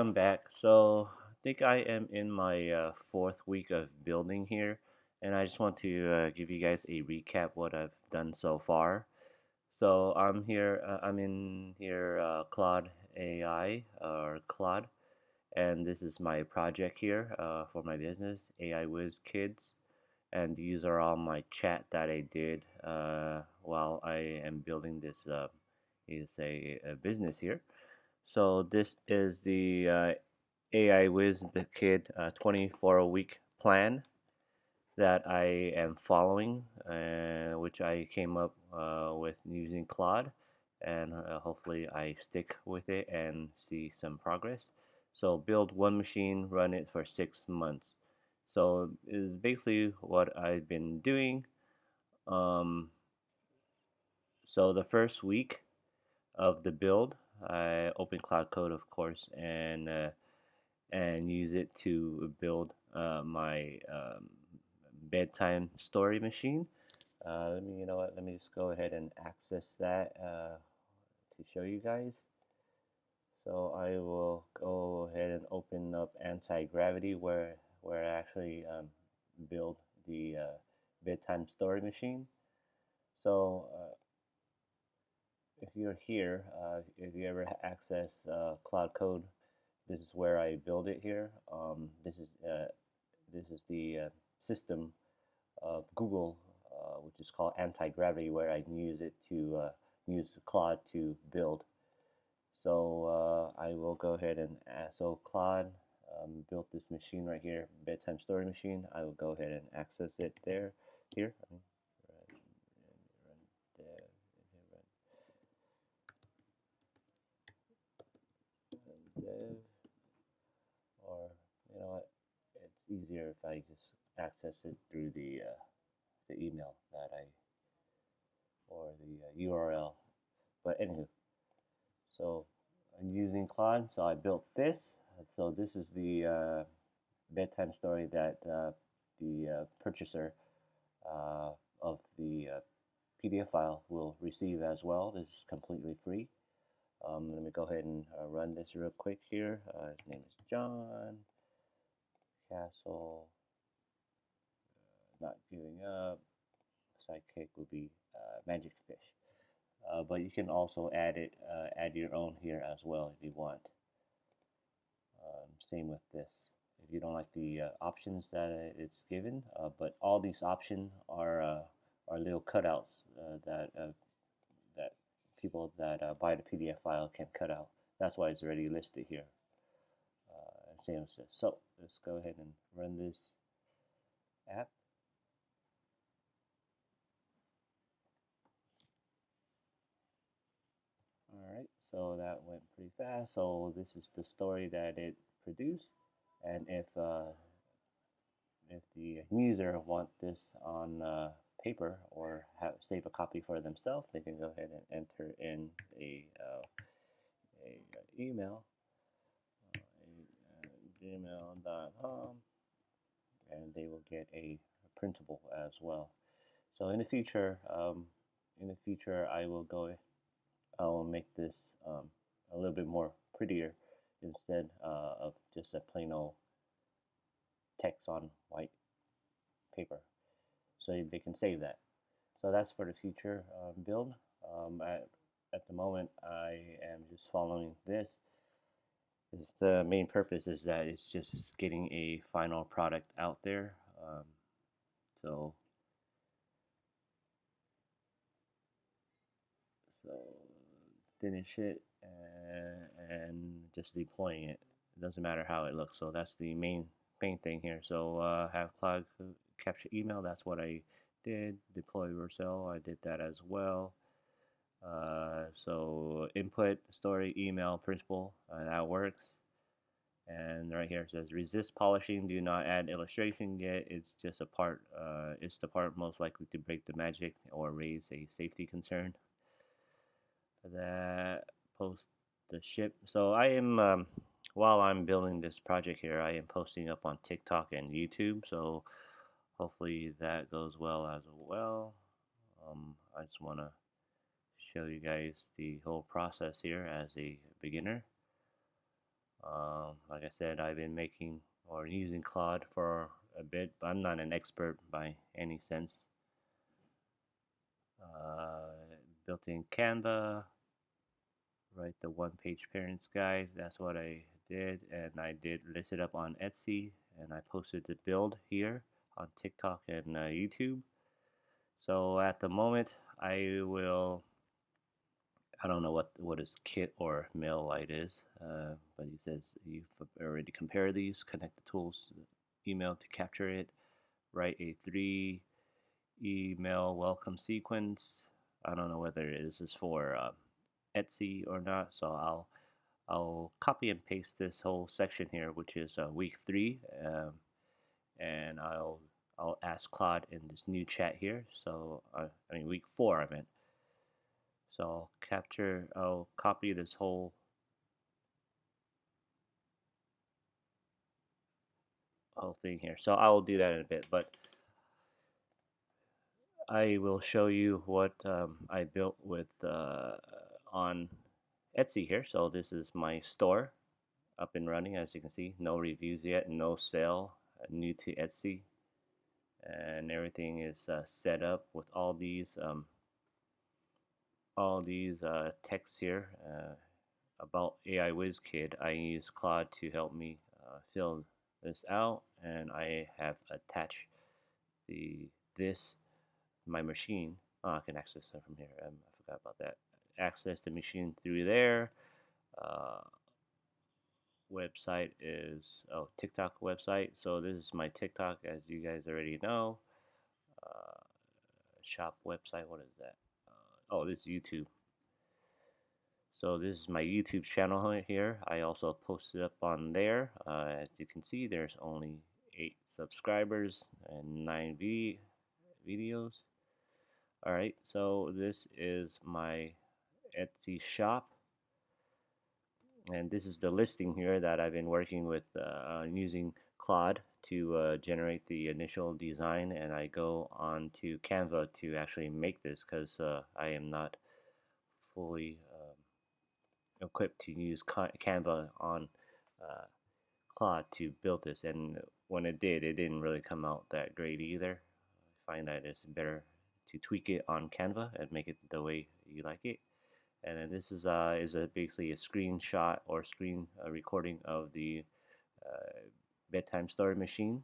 I'm back. So I think I am in my fourth week of building here, and I just want to give you guys a recap what I've done so far. So I'm here. I'm in here, Claude AI or Claude, and this is my project here for my business, AI Wiz Kids, and these are all my chat that I did while I am building this. Is a business here. So this is the AI Wiz Kid 24 week plan that I am following, which I came up with using Claude, and hopefully I stick with it and see some progress. So build one machine, run it for 6 months. So is basically what I've been doing. Um, so the first week of the build, I open Cloud Code, of course, and use it to build my bedtime story machine. You know what? Let me just go ahead and access that to show you guys. So I will go ahead and open up anti-gravity where I actually build the bedtime story machine. So if you're here, if you ever access Cloud Code, this is where I build it here. This is the system of Google, which is called anti-gravity, where I can use it to use Claude to build. So I will go ahead and so Claude built this machine right here, bedtime story machine. I will go ahead and access it there. Here, run dev, or you know what? It's easier if I just access it through the email that I or the URL. But anywho, so I'm using Claude. So I built this. So this is the bedtime story that the purchaser of the PDF file will receive as well. This is completely free. Let me go ahead and run this real quick here. His name is John Castle. Not giving up. Sidekick will be Magic Fish. But you can also add your own here as well if you want. Same with this. If you don't like the options that it's given, but all these options are little cutouts that people that buy the PDF file can cut out. That's why it's already listed here. Same as this. So let's go ahead and run this app. All right, so that went pretty fast. So this is the story that it produced, and if the user want this on paper or save a copy for themselves, they can go ahead and enter in a email, gmail.com, and they will get a printable as well. So in the future, I will make this a little bit more prettier instead of just a plain old text on white paper, so they can save that. So that's for the future build. At the moment, I am just following this. The main purpose is that it's just getting a final product out there. So so finish it and just deploying it. It doesn't matter how it looks. So that's the main thing here. So have Cloud capture email. That's what I did. Deploy Vercel. I did that as well. So input story email principal that works. And right here it says resist polishing. Do not add illustration yet. It's just a part. It's the part most likely to break the magic or raise a safety concern. That post the ship. So I am while I'm building this project here, I am posting up on TikTok and YouTube. So hopefully that goes well as well. I just want to show you guys the whole process here as a beginner. Like I said, I've been making or using Claude for a bit, but I'm not an expert by any sense. Uh, Built in Canva, write the one-page parents guide. That's what I did, and I did list it up on Etsy, and I posted the build here on TikTok and YouTube. So at the moment, I will. I don't know what his kit or mail light is, but he says you've already compared these. Connect the tools email to capture it. Write a 3 email welcome sequence. I don't know whether this is for Etsy or not, so I'll copy and paste this whole section here, which is week 3, and I'll ask Claude in this new chat here. So I mean week 4 I meant. So I'll copy this whole thing here. So I will do that in a bit, but I will show you what I built with on Etsy here. So this is my store up and running, as you can see. No reviews yet, no sale, new to Etsy, and everything is set up with all these texts here about AI Whiz Kid. I use Claude to help me fill this out, and I have attached the this my machine. Oh, I can access it from here. I forgot about that. Access the machine through there. Uh, Website is TikTok website. So this is my TikTok, as you guys already know. Uh, Shop website. What is that? Oh, this is YouTube. So this is my YouTube channel here. I also posted up on there. As you can see, there's only 8 subscribers and 9 videos. All right, so this is my Etsy shop, and this is the listing here that I've been working with using Claude to generate the initial design, and I go on to Canva to actually make this because I am not fully equipped to use Canva on uh, Claude to build this, and when it didn't really come out that great either. I find that it's better to tweak it on Canva and make it the way you like it. And then this is basically a screenshot or screen recording of the uh, bedtime story machine.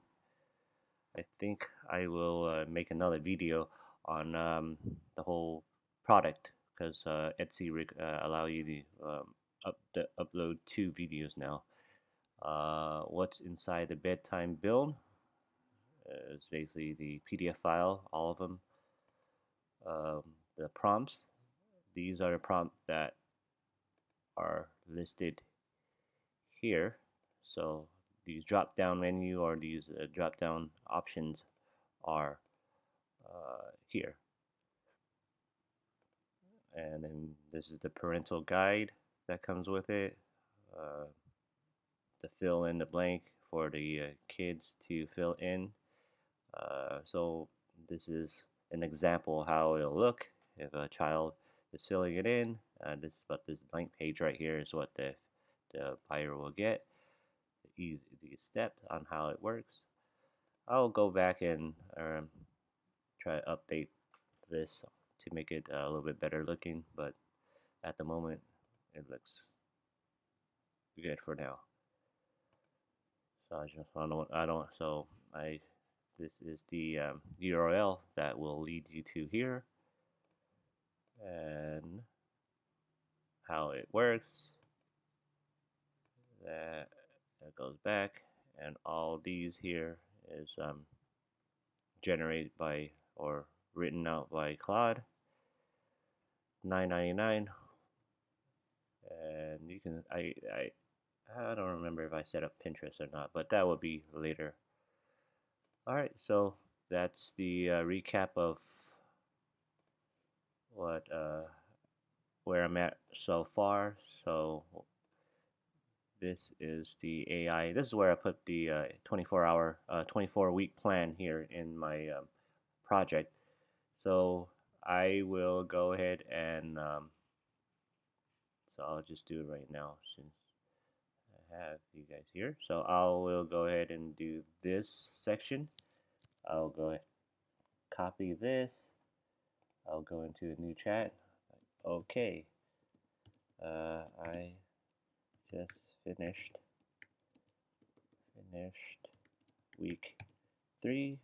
I think I will make another video on the whole product because Etsy allow you to upload 2 videos now. What's inside the bedtime build is basically the PDF file, all of them. Um, the prompts. These are the prompts that are listed here. So these drop down menu or these drop down options are here. And then this is the parental guide that comes with it. Uh, to fill in the blank for the kids to fill in. So this is an example how it'll look if a child is filling it in. This blank page right here is what the buyer will get. The steps on how it works. I'll go back and try to update this to make it a little bit better looking, but at the moment it looks good for now. So I don't so I this is the URL that will lead you to here and how it works. That goes back, and all these here is generated by or written out by Claude. $9.99, and you can I don't remember if I set up Pinterest or not, but that will be later. All right, so that's the recap of what where I'm at so far. So this is the AI. This is where I put the 24-week plan here in my project. So I will go ahead and so I'll just do it right now since I have you guys here. So I will go ahead and do this section. I'll go ahead, copy this. I'll go into a new chat. Okay, I just finished week 3.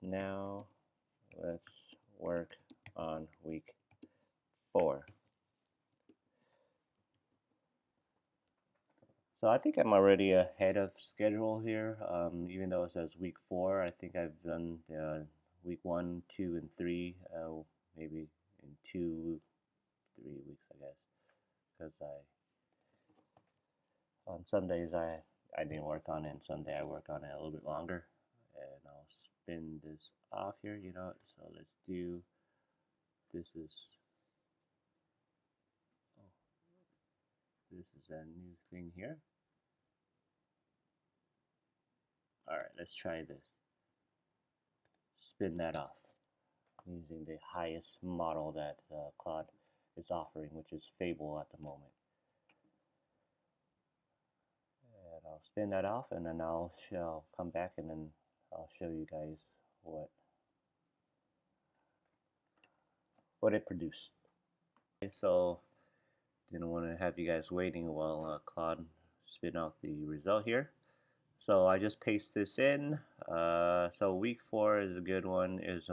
Now let's work on week 4. So I think I'm already ahead of schedule here. Even though it says week 4, I think I've done week 1, 2, and 3. Maybe in 2, 3 weeks, I guess. Because on Sundays I didn't work on it, and Sunday I work on it a little bit longer. And I'll spin this off here, So let's do. This is. Oh, this is a new thing here. All right, let's try this. Spin that off using the highest model that Claude is offering, which is Fable at the moment. And I'll spin that off, and then I'll come back, and then I'll show you guys what it produced. Okay, so didn't want to have you guys waiting while Claude spin out the result here. So I just paste this in. So week 4 is a good one. Is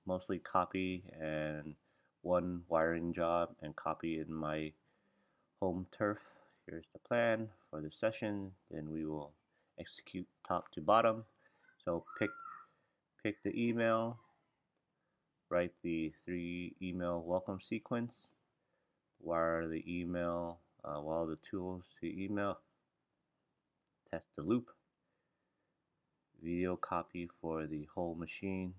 mostly copy and one wiring job and copy in my home turf. Here's the plan for the session. Then we will execute top to bottom. So pick the email, write the 3 email welcome sequence, wire the email, wire the tools to email, test the loop, video copy for the whole machine.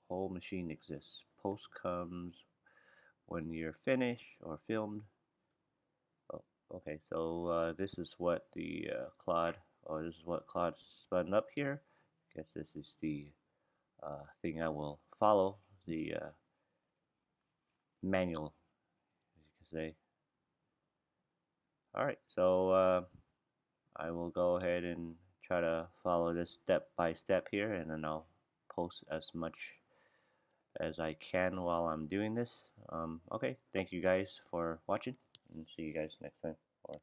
Whole machine exists. Post comes when you're finished or filmed. Oh, okay, so this is what the this is what Claude spun up here. I guess this is the thing I will follow, the manual, as you can say. All right, so I will go ahead and try to follow this step by step here, and then I'll post as much as I can while I'm doing this. Okay, thank you guys for watching, and see you guys next time. Or